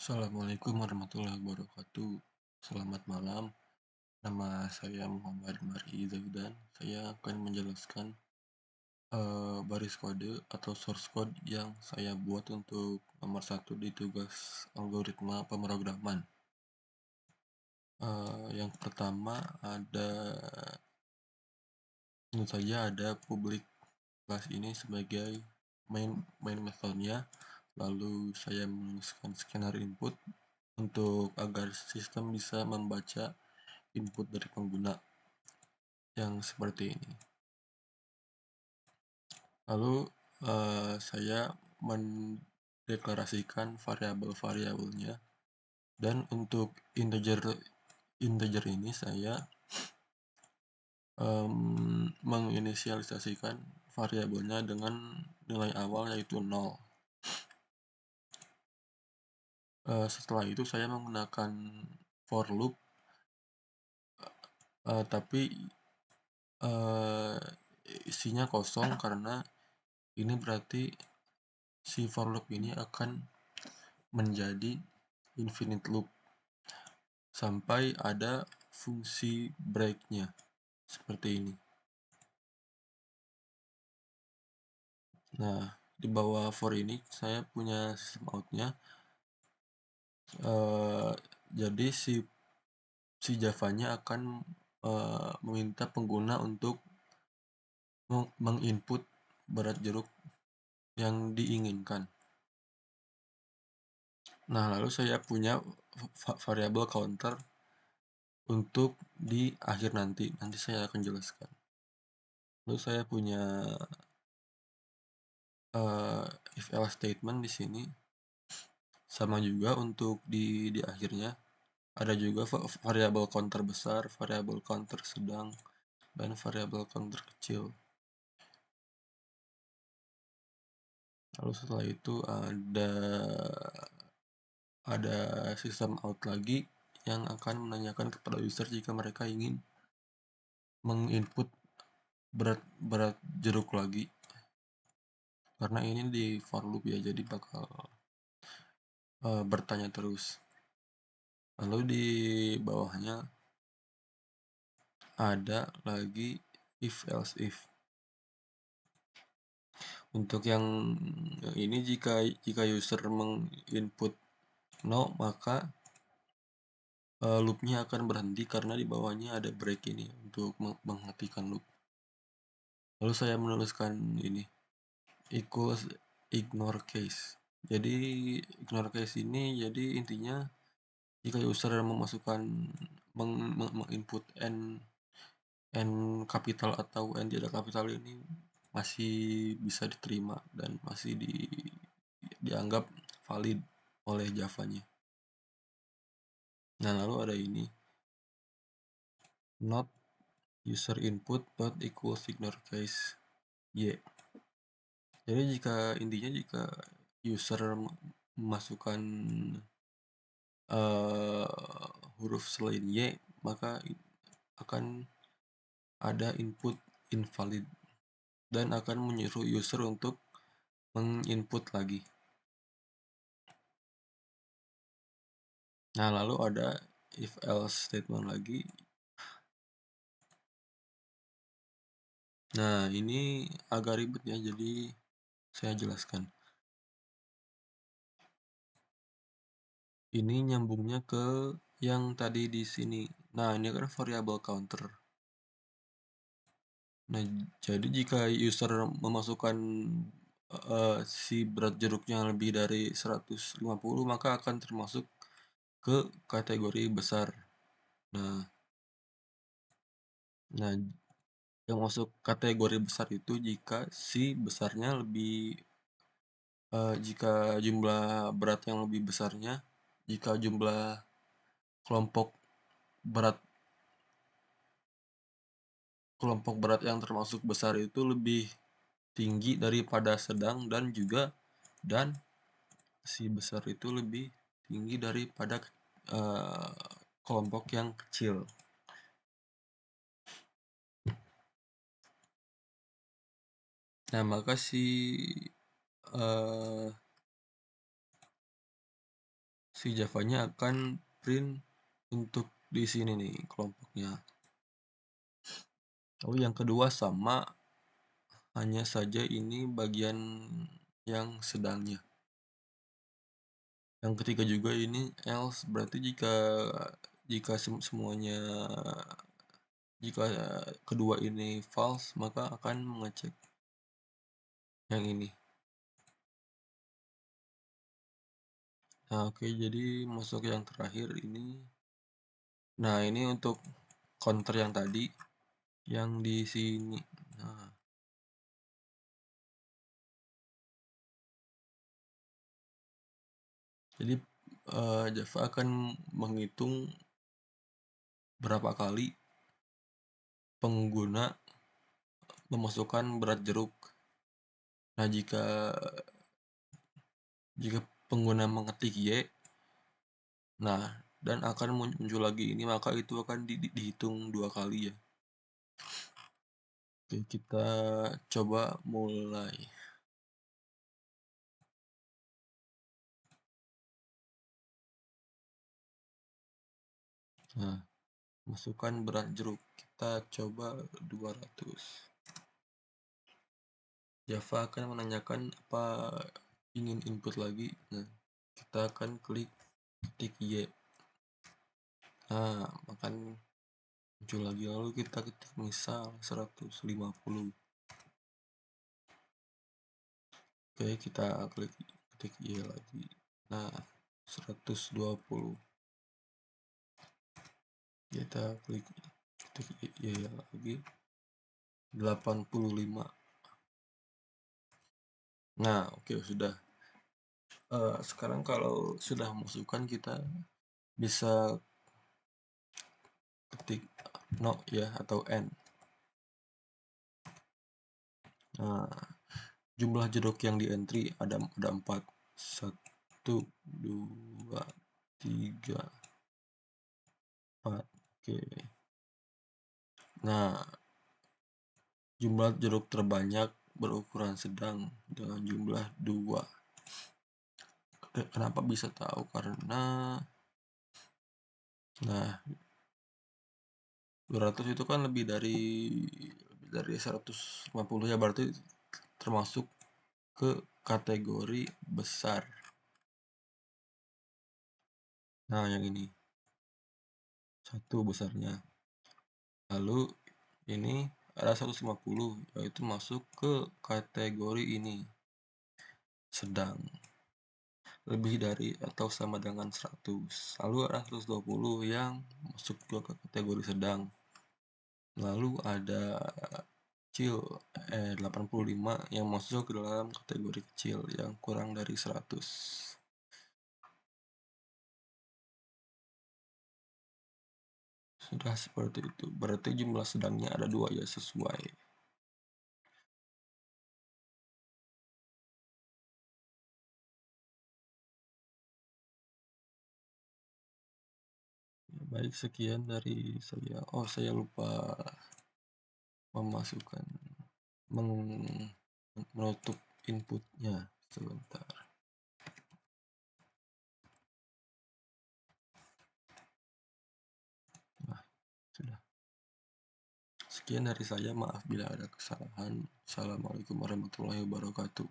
Assalamualaikum warahmatullahi wabarakatuh. Selamat malam. Nama saya Muhammad Mari Zaidan. Saya akan menjelaskan baris kode atau source code yang saya buat untuk nomor satu di tugas algoritma pemrograman. Yang pertama tentu saja ada public kelas ini sebagai main metodenya. Lalu saya menuliskan scanner input untuk agar sistem bisa membaca input dari pengguna yang seperti ini. Lalu saya mendeklarasikan variabel-variabelnya, dan untuk integer ini saya menginisialisasikan variabelnya dengan nilai awal yaitu 0. Setelah itu saya menggunakan for loop, tapi isinya kosong karena ini berarti si for loop ini akan menjadi infinite loop sampai ada fungsi break-nya seperti ini. Nah, di bawah for ini saya punya system out-nya. Jadi si Java-nya akan meminta pengguna untuk menginput berat jeruk yang diinginkan. Nah, lalu saya punya variabel counter untuk di akhir nanti saya akan jelaskan. Lalu saya punya if else statement di sini, sama juga untuk di akhirnya. Ada juga variabel counter besar, variabel counter sedang, dan variabel counter kecil. Lalu setelah itu ada system out lagi yang akan menanyakan kepada user jika mereka ingin menginput berat jeruk lagi, karena ini di for loop ya, jadi bakal bertanya terus. Lalu di bawahnya ada lagi if else if. Untuk yang ini, jika user menginput no, maka loopnya akan berhenti karena di bawahnya ada break ini untuk menghentikan loop. Lalu saya menuliskan ini equals ignore case. Jadi ignore case ini jadi intinya jika user memasukkan menginput n kapital atau n tidak kapital ini masih bisa diterima dan masih dianggap valid oleh Java-nya. Nah, lalu ada ini not user input but equals ignore case y. Jadi jika user memasukkan huruf selain y, maka akan ada input invalid dan akan menyuruh user untuk menginput lagi. Nah, lalu ada if else statement lagi. Nah, ini agak ribet ya, jadi saya jelaskan. Ini nyambungnya ke yang tadi di sini. Nah, ini kan variable counter. Nah, jadi jika user memasukkan si berat jeruknya lebih dari 150, maka akan termasuk ke kategori besar. Nah, yang masuk kategori besar itu jika si besarnya jika jumlah berat yang lebih besarnya, jika jumlah kelompok berat yang termasuk besar itu lebih tinggi daripada sedang, dan si besar itu lebih tinggi daripada kelompok yang kecil. Nah, maka si Javanya akan print untuk di sini nih kelompoknya. Lalu yang kedua sama, hanya saja ini bagian yang sedangnya. Yang ketiga juga ini else, berarti jika jika semuanya jika kedua ini false maka akan mengecek yang ini. Nah, oke, jadi masuk yang terakhir ini. Nah, ini untuk counter yang tadi yang di sini. Nah, jadi Java akan menghitung berapa kali pengguna memasukkan berat jeruk. Nah, jika pengguna mengetik Y, nah, dan akan muncul lagi ini, maka itu akan dihitung 2 kali ya. Oke, kita coba mulai. Nah, masukkan berat jeruk. Kita coba 200. Java akan menanyakan apa ingin input lagi. Nah, kita akan klik ketik Y. Nah, akan muncul lagi, lalu kita ketik misal 150. Oke, kita klik ketik Y lagi. Nah, 120. Kita klik ketik Y lagi. 85. Nah, oke, sudah. Sekarang kalau sudah masukkan, kita bisa ketik no ya atau n. Nah, jumlah jeruk yang di entry ada 4. 1, 2, 3, 4. Oke. Nah, jumlah jeruk terbanyak berukuran sedang dengan jumlah 2. Kenapa bisa tahu? Karena nah 200 itu kan lebih dari 150 ya, berarti termasuk ke kategori besar. Nah, yang ini 1 besarnya. Lalu ini ada 150, yaitu masuk ke kategori ini sedang, lebih dari atau sama dengan 100. Lalu ada 120 yang masuk ke kategori sedang. Lalu ada kecil 85 yang masuk ke dalam kategori kecil yang kurang dari 100. Sudah seperti itu, berarti jumlah sedangnya ada 2 ya, sesuai. Ya, baik, sekian dari saya. Oh, saya lupa memasukkan menutup inputnya sebentar. Nah, sudah. Sekian dari saya, maaf bila ada kesalahan. Assalamualaikum warahmatullahi wabarakatuh.